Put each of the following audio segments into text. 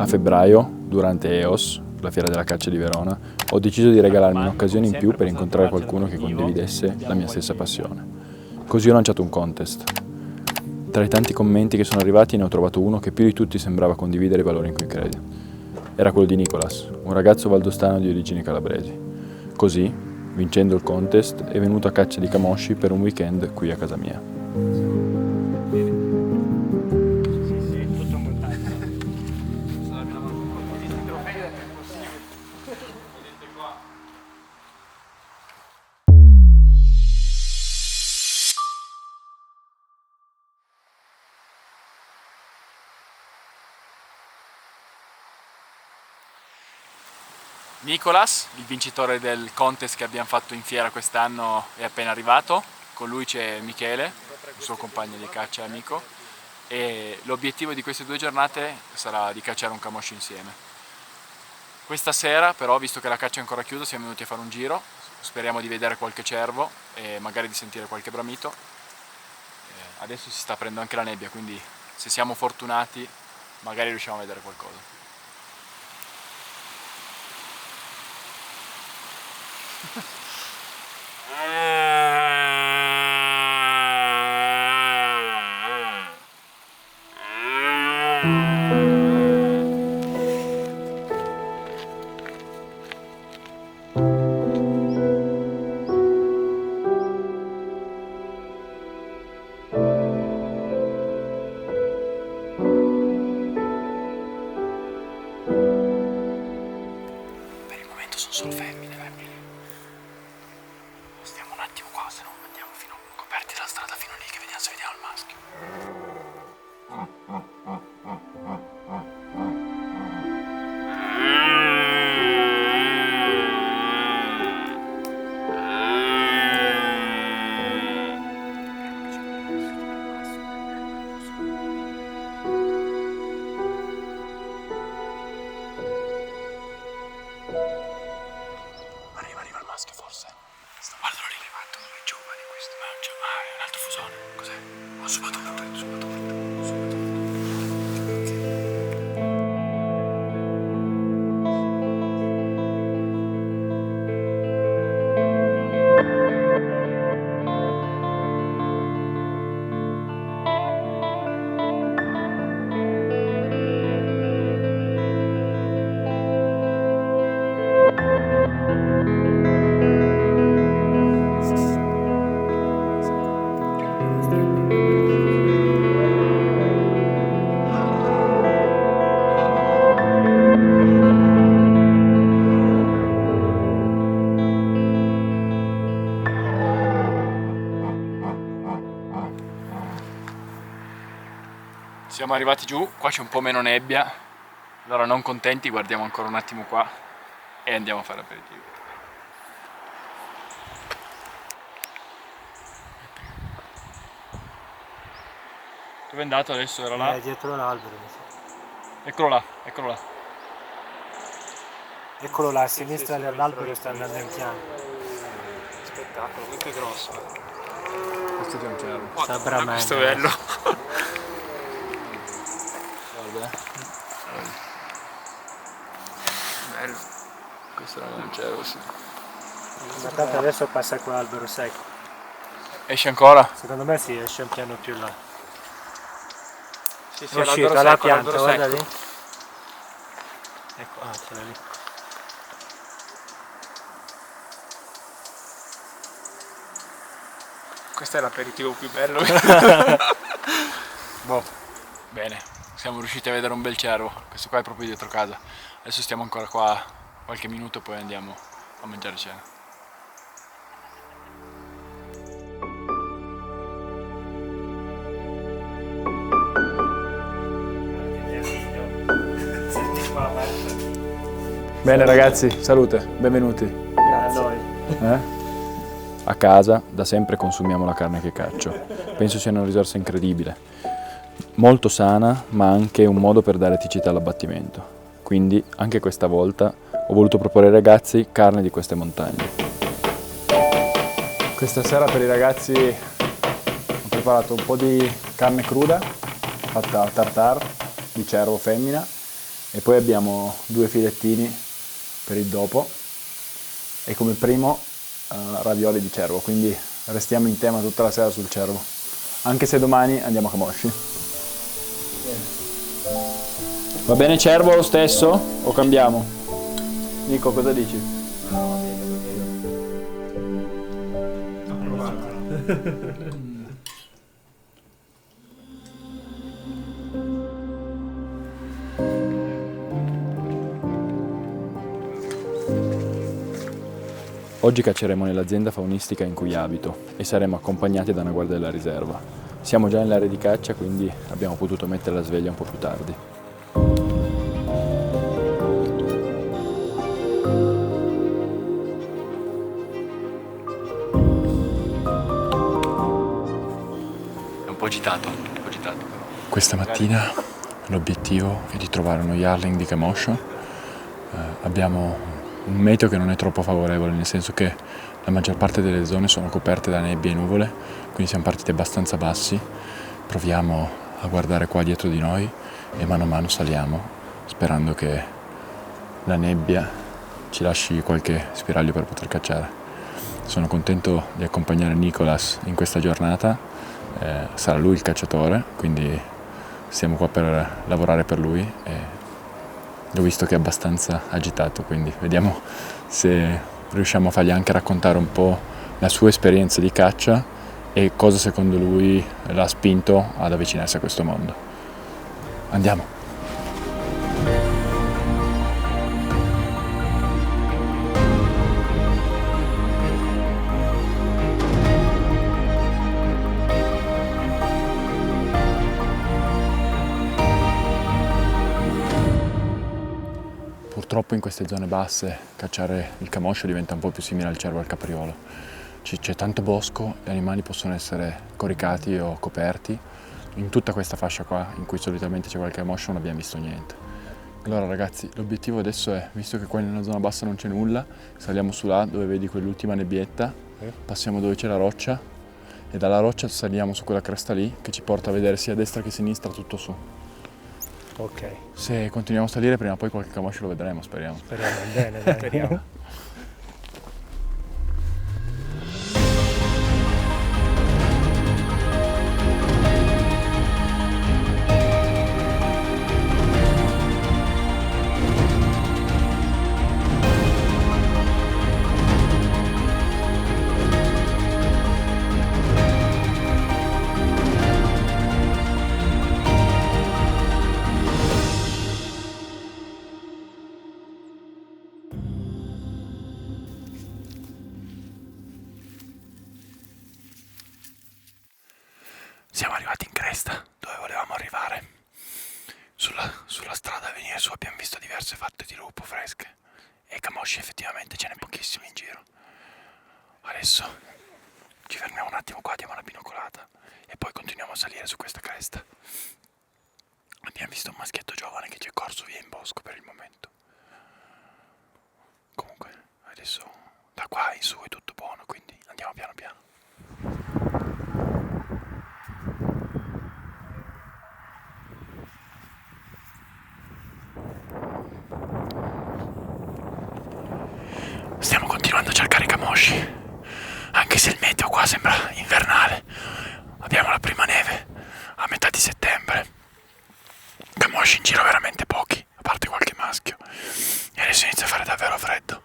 A febbraio, durante EOS, la fiera della caccia di Verona, ho deciso di regalarmi un'occasione in più per incontrare qualcuno che condividesse la mia stessa passione. Così ho lanciato un contest. Tra i tanti commenti che sono arrivati ne ho trovato uno che più di tutti sembrava condividere i valori in cui credi. Era quello di Nicolas, un ragazzo valdostano di origini calabresi. Così, vincendo il contest, è venuto a caccia di camosci per un weekend qui a casa mia. Nicolas, il vincitore del contest che abbiamo fatto in fiera quest'anno, è appena arrivato. Con lui c'è Michele, il suo compagno di caccia e amico, e l'obiettivo di queste 2 giornate sarà di cacciare un camoscio insieme. Questa sera però, visto che la caccia è ancora chiusa, siamo venuti a fare un giro. Speriamo di vedere qualche cervo e magari di sentire qualche bramito. Adesso si sta aprendo anche la nebbia, quindi se siamo fortunati magari riusciamo a vedere qualcosa. Per il momento sono solo femmine. Stiamo un attimo qua, se no andiamo coperti dalla strada fino lì, che vediamo se vediamo il maschio. Arriva il maschio forse. Guardalo lì, quanto è giovane questo. È un altro fusone. Cos'è? Ho subato tutto. Siamo arrivati giù, qua c'è un po' meno nebbia, allora non contenti guardiamo ancora un attimo qua e andiamo a fare aperitivo. Dove è andato adesso? Era là? Dietro l'albero. Eccolo là. Eccolo là, a sinistra dell'albero sta andando in piano. Spettacolo, questo è grosso. Questo è già un cervo. Sta bramando. Questo è bello. Guarda. Bello. Questo era un cervo, sì. Ma tanto adesso passa qua albero secco. Esce ancora? Secondo me si esce un piano più là. Sì, È uscita la pianta, guarda lì. Ecco, ce l'ha lì. Questo è l'aperitivo più bello. Boh. Bene, siamo riusciti a vedere un bel cervo. Questo qua è proprio dietro casa. Adesso stiamo ancora qua qualche minuto e poi andiamo a mangiare cena. Bene ragazzi, salute, benvenuti. Grazie. A casa da sempre consumiamo la carne che caccio. Penso sia una risorsa incredibile, molto sana, ma anche un modo per dare eticità all'abbattimento. Quindi anche questa volta ho voluto proporre ai ragazzi carne di queste montagne. Questa sera per i ragazzi ho preparato un po' di carne cruda fatta al tartare di cervo femmina E poi abbiamo 2 filettini per il dopo e come primo ravioli di cervo, quindi restiamo in tema tutta la sera sul cervo, anche se domani andiamo a Camosci. Va bene cervo lo stesso o cambiamo? Nico, cosa dici? No, approvato. Oggi cacceremo nell'azienda faunistica in cui abito e saremo accompagnati da una guardia della riserva. Siamo già nell'area di caccia, quindi abbiamo potuto mettere la sveglia un po' più tardi. È un po' agitato, però. Questa mattina l'obiettivo è di trovare uno yearling di Camoscio. Abbiamo un meteo che non è troppo favorevole, nel senso che la maggior parte delle zone sono coperte da nebbie e nuvole, quindi siamo partiti abbastanza bassi. Proviamo a guardare qua dietro di noi e mano a mano saliamo, sperando che la nebbia ci lasci qualche spiraglio per poter cacciare. Sono contento di accompagnare Nicolas in questa giornata, sarà lui il cacciatore, quindi siamo qua per lavorare per lui. Ho visto che è abbastanza agitato, quindi vediamo se riusciamo a fargli anche raccontare un po' la sua esperienza di caccia e cosa secondo lui l'ha spinto ad avvicinarsi a questo mondo. Andiamo! Purtroppo in queste zone basse cacciare il camoscio diventa un po' più simile al cervo e al capriolo. C'è tanto bosco, gli animali possono essere coricati o coperti. In tutta questa fascia qua, in cui solitamente c'è qualche camoscio, non abbiamo visto niente. Allora ragazzi, l'obiettivo adesso è, visto che qua nella zona bassa non c'è nulla, saliamo su là dove vedi quell'ultima nebbietta, passiamo dove c'è la roccia e dalla roccia saliamo su quella cresta lì che ci porta a vedere sia a destra che a sinistra tutto su. Ok, Se continuiamo a salire prima o poi qualche camoscio lo vedremo, speriamo. speriamo bene, dai. Speriamo. Siamo arrivati in cresta, dove volevamo arrivare. Sulla strada a venire su abbiamo visto diverse fatte di lupo fresche e camosci effettivamente ce n'è pochissimi in giro. Adesso ci fermiamo un attimo qua, diamo una binocolata e poi continuiamo a salire su questa cresta. Abbiamo visto un maschietto giovane che ci è corso via in bosco per il momento. Comunque adesso da qua in su è tutto buono, quindi andiamo piano piano. Stiamo continuando a cercare i camosci, anche se il meteo qua sembra invernale. Abbiamo la prima neve a metà di settembre. Camosci in giro veramente pochi, a parte qualche maschio. E adesso inizia a fare davvero freddo.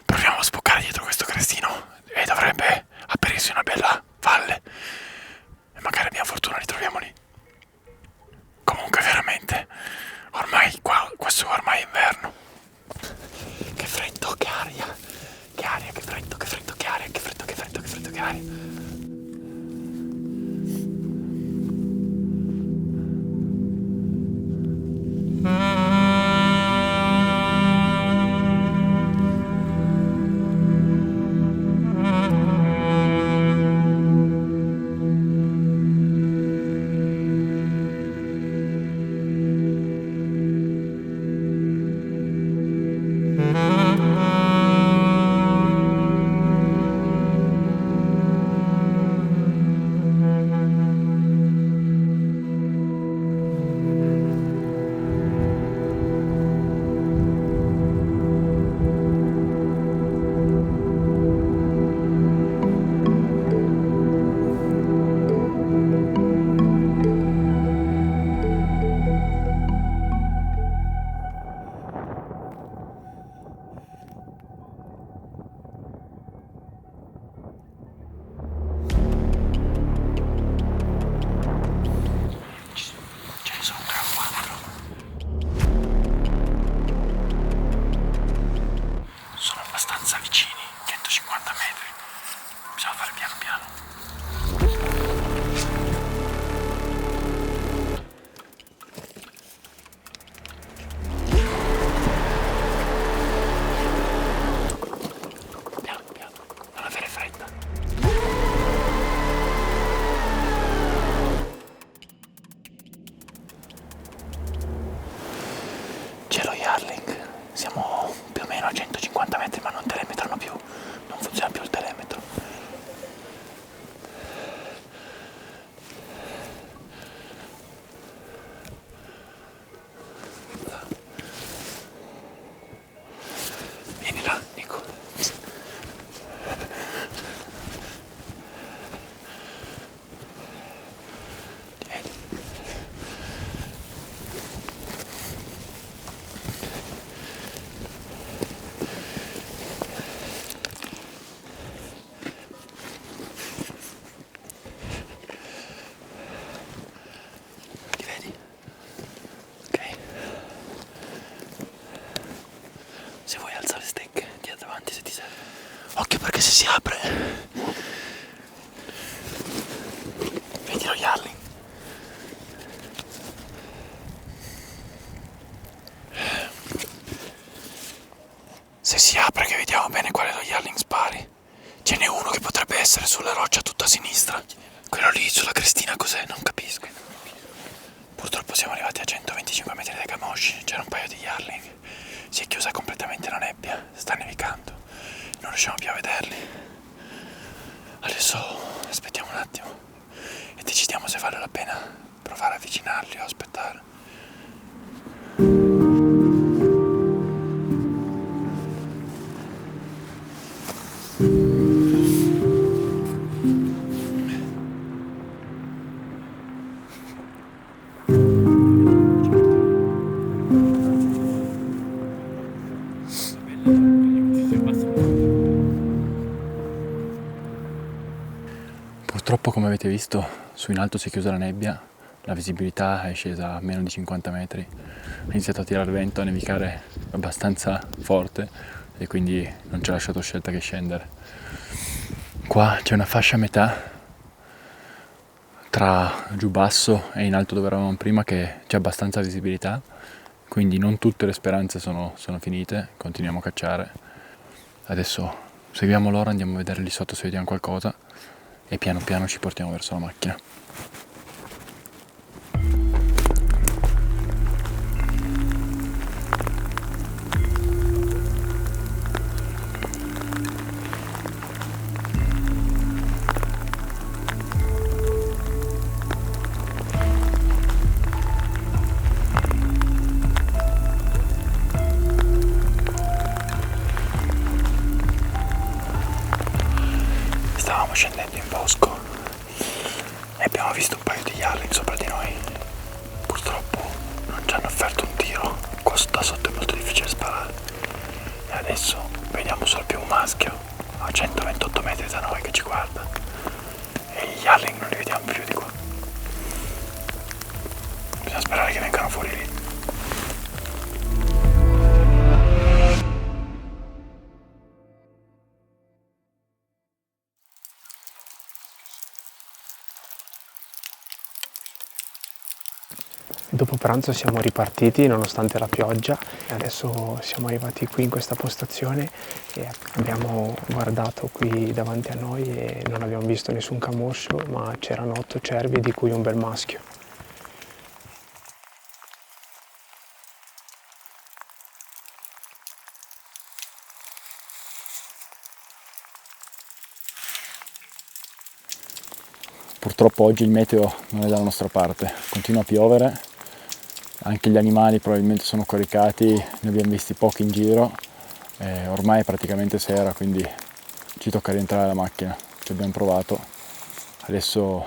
Proviamo a sboccare dietro questo crestino e dovrebbe aprirsi una bella valle. E magari abbiamo fortuna li troviamo lì. Comunque veramente, ormai questo ormai è inverno. Che freddo, che aria, che freddo, che freddo, che aria, che freddo, che freddo, che freddo, che aria. piano. Piano, piano, non avere fretta. C'è lo Yarling, siamo più o meno a 150 metri ma non telemetrano più, non funziona più il telemetro. Vieni là, Nico. Vieni. Ti vedi? Ok. Se vuoi alza le stecche, di davanti se ti serve. Occhio perché se si apre. Vedi lo Yarling. Se si apre che vediamo bene quale lo Yarling spari. Ce n'è uno che potrebbe essere sulla roccia tutta a sinistra. Quello lì sulla crestina cos'è? Non capisco. Purtroppo siamo arrivati a 125 metri dai camosci, c'era un paio di Yarling. Si è chiusa completamente la nebbia, sta nevicando, non riusciamo più a vederli. Adesso aspettiamo un attimo e decidiamo se vale la pena provare a avvicinarli o aspettare. Purtroppo, come avete visto, su in alto si è chiusa la nebbia, la visibilità è scesa a meno di 50 metri, ha iniziato a tirare vento, a nevicare abbastanza forte e quindi non ci ha lasciato scelta che scendere. Qua c'è una fascia a metà tra giù basso e in alto dove eravamo prima che c'è abbastanza visibilità, quindi non tutte le speranze sono finite, continuiamo a cacciare. Adesso seguiamo loro, andiamo a vedere lì sotto se vediamo qualcosa e piano piano ci portiamo verso la macchina. Stavamo scendendo in bosco e abbiamo visto un paio di Yarling sopra di noi. Purtroppo non ci hanno offerto un tiro, qua da sotto è molto difficile sparare. E adesso vediamo solo più un maschio a 128 metri da noi che ci guarda. E gli Yarling non li vediamo più di qua. Bisogna sperare che vengano fuori lì. Dopo pranzo siamo ripartiti nonostante la pioggia e adesso siamo arrivati qui in questa postazione e abbiamo guardato qui davanti a noi e non abbiamo visto nessun camoscio, ma c'erano 8 cervi di cui un bel maschio. Purtroppo oggi il meteo non è dalla nostra parte, continua a piovere, anche gli animali probabilmente sono coricati, ne abbiamo visti pochi in giro, ormai è praticamente sera, quindi ci tocca rientrare alla macchina, ci abbiamo provato, adesso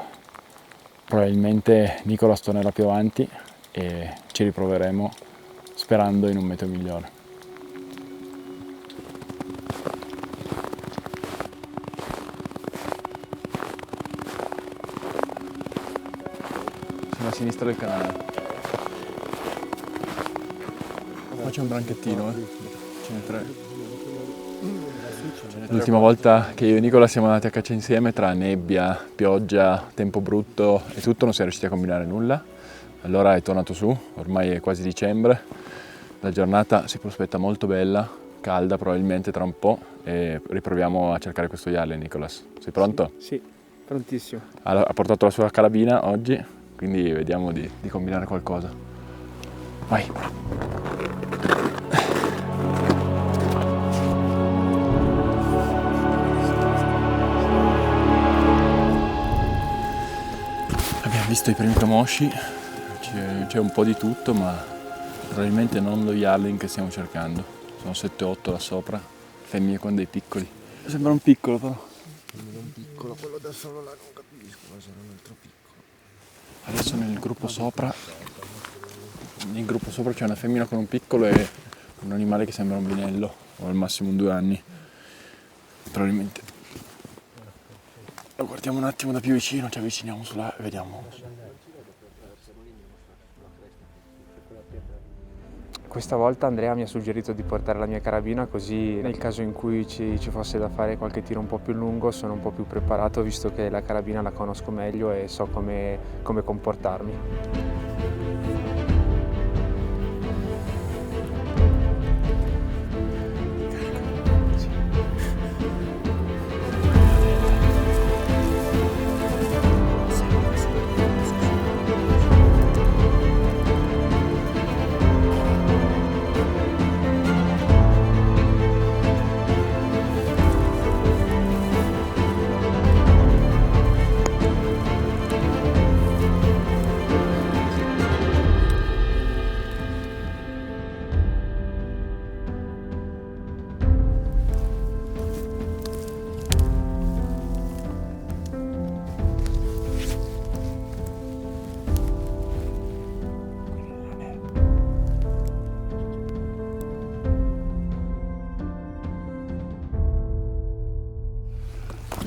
probabilmente Nicolas tornerà più avanti e ci riproveremo sperando in un meteo migliore. Siamo a sinistra del canale. Qua c'è un branchettino, ce n'è 3. L'ultima volta che io e Nicola siamo andati a caccia insieme, tra nebbia, pioggia, tempo brutto e tutto, non siamo riusciti a combinare nulla. Allora è tornato su, ormai è quasi dicembre, la giornata si prospetta molto bella, calda probabilmente tra un po' e riproviamo a cercare questo Yarling, Nicolas. Sei pronto? Sì, prontissimo. Ha portato la sua carabina oggi, quindi vediamo di combinare qualcosa. Vai! Abbiamo visto i primi camosci, c'è un po' di tutto, ma probabilmente non lo Yarling che stiamo cercando. Sono 7-8 là sopra, femmine con dei piccoli. Sembra un piccolo però. Sembra un piccolo, quello da solo là non capisco, ma sarà un altro piccolo. Adesso nel gruppo sopra c'è una femmina con un piccolo e un animale che sembra un binello, o al massimo 2 anni. Probabilmente. Lo guardiamo un attimo da più vicino, ci avviciniamo su là e vediamo. Questa volta Andrea mi ha suggerito di portare la mia carabina, così nel caso in cui ci fosse da fare qualche tiro un po' più lungo sono un po' più preparato, visto che la carabina la conosco meglio e so come comportarmi.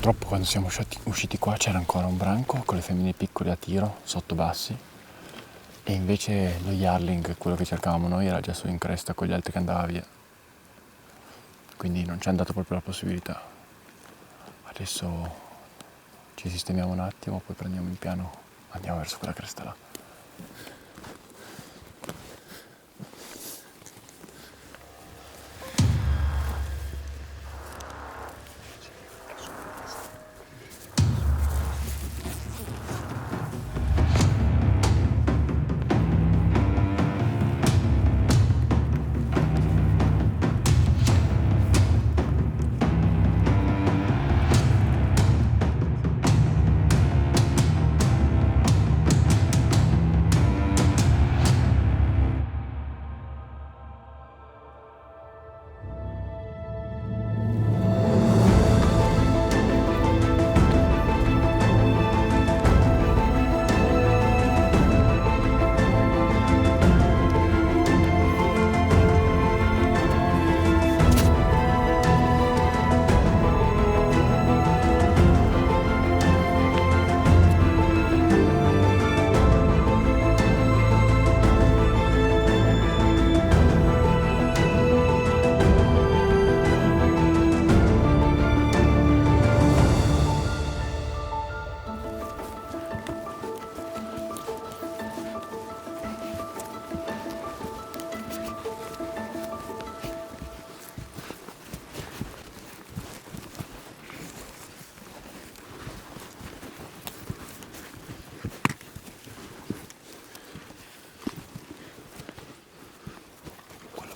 Purtroppo quando siamo usciti qua c'era ancora un branco con le femmine piccole a tiro, sotto bassi, e invece lo Yarling, quello che cercavamo noi, era già su in cresta con gli altri che andava via. Quindi non ci hanno dato proprio la possibilità. Adesso ci sistemiamo un attimo, poi prendiamo il piano, andiamo verso quella cresta là.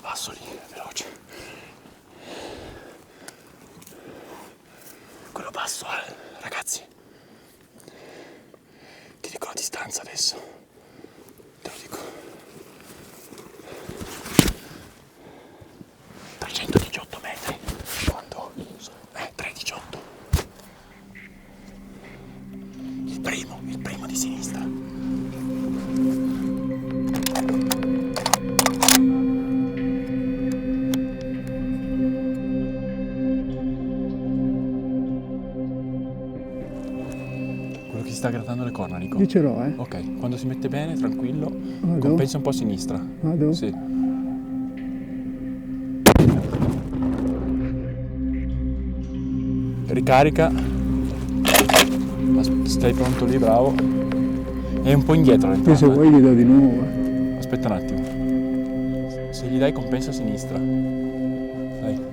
Passo lì, veloce. Quello basso, ragazzi. Ti dico la distanza adesso. Te lo dico. 318 metri. Quanto? 318. Il primo di sinistra. Ti sta grattando le corna, Nico? Io ce l'ho, Ok, quando si mette bene, tranquillo, Vado? compensa un po' a sinistra. Vado? Sì. ricarica, stai pronto lì, bravo, e un po' indietro Io se vuoi gli do di nuovo. Aspetta un attimo, se gli dai compensa a sinistra, dai.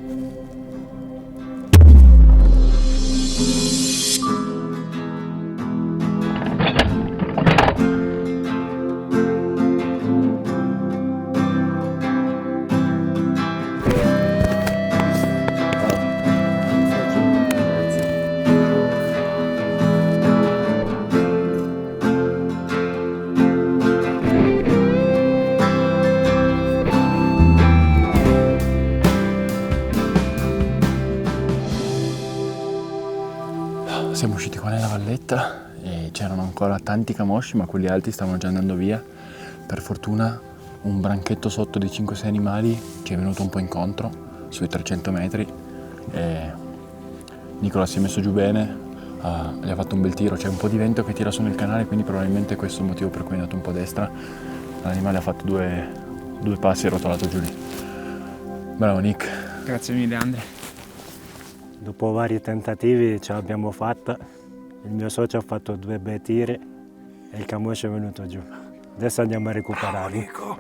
Siamo usciti qua nella valletta e c'erano ancora tanti camosci, ma quelli alti stavano già andando via. Per fortuna un branchetto sotto di 5-6 animali ci è venuto un po' incontro sui 300 metri e Nicola si è messo giù bene, gli ha fatto un bel tiro. C'è un po' di vento che tira su nel canale, quindi probabilmente questo è il motivo per cui è andato un po' a destra. L'animale ha fatto due passi e è rotolato giù lì. Bravo Nick. Grazie mille Andre. Dopo vari tentativi ce l'abbiamo fatta, il mio socio ha fatto 2 bei tiri e il camoscio è venuto giù. Adesso andiamo a recuperarlo.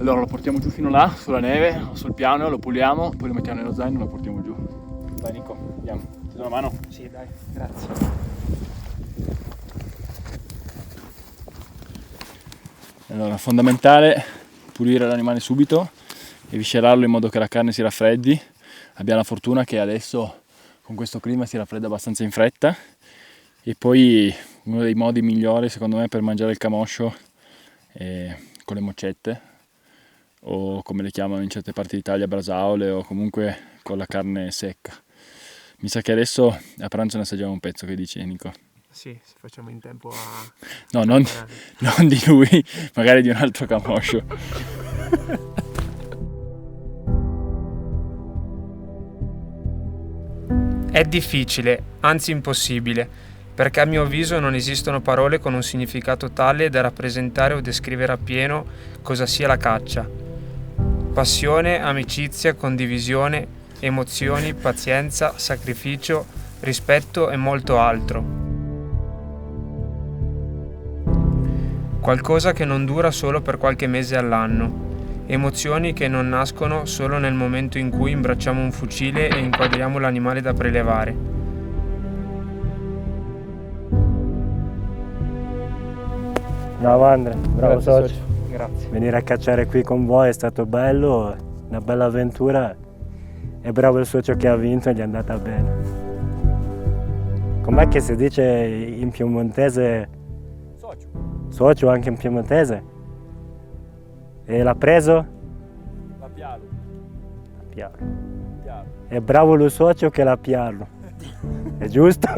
Allora lo portiamo giù fino là, sulla neve, sul piano, lo puliamo, poi lo mettiamo nello zaino e lo portiamo giù. Dai Nico, andiamo. Ti do una mano? Sì, dai, grazie. Allora, fondamentale pulire l'animale subito e viscerarlo in modo che la carne si raffreddi. Abbiamo la fortuna che adesso con questo clima si raffredda abbastanza in fretta. E poi uno dei modi migliori secondo me per mangiare il camoscio è con le moccette, o come le chiamano in certe parti d'Italia, brasaole, o comunque con la carne secca. Mi sa che adesso a pranzo ne assaggiamo un pezzo, che dici Nico? Sì, se facciamo in tempo a... No, non di lui, magari di un altro camoscio. È difficile, anzi impossibile, perché a mio avviso non esistono parole con un significato tale da rappresentare o descrivere appieno cosa sia la caccia. Passione, amicizia, condivisione, emozioni, pazienza, sacrificio, rispetto e molto altro. Qualcosa che non dura solo per qualche mese all'anno. Emozioni che non nascono solo nel momento in cui imbracciamo un fucile e inquadriamo l'animale da prelevare. Bravo Andre, bravo socio. Grazie. Venire a cacciare qui con voi è stato bello, una bella avventura e bravo il socio che ha vinto e gli è andata bene. Com'è che si dice in piemontese? Socio. Socio anche in piemontese? E l'ha preso? La piaro. Piaro. È bravo lo socio che l'ha piarlo. È giusto?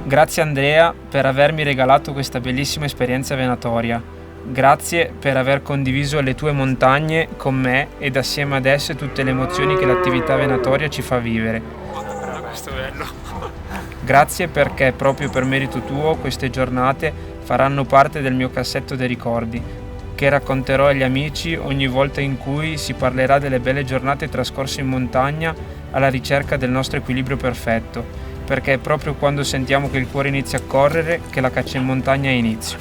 Grazie Andrea per avermi regalato questa bellissima esperienza venatoria. Grazie per aver condiviso le tue montagne con me ed assieme ad esse tutte le emozioni che l'attività venatoria ci fa vivere. Questo è bello. Grazie perché proprio per merito tuo queste giornate faranno parte del mio cassetto dei ricordi, che racconterò agli amici ogni volta in cui si parlerà delle belle giornate trascorse in montagna alla ricerca del nostro equilibrio perfetto. Perché è proprio quando sentiamo che il cuore inizia a correre che la caccia in montagna ha inizio.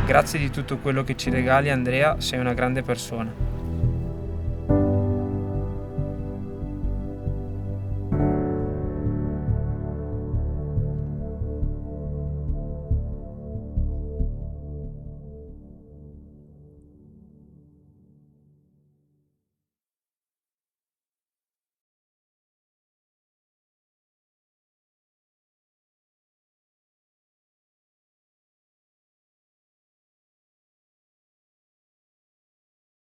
Grazie di tutto quello che ci regali Andrea, sei una grande persona.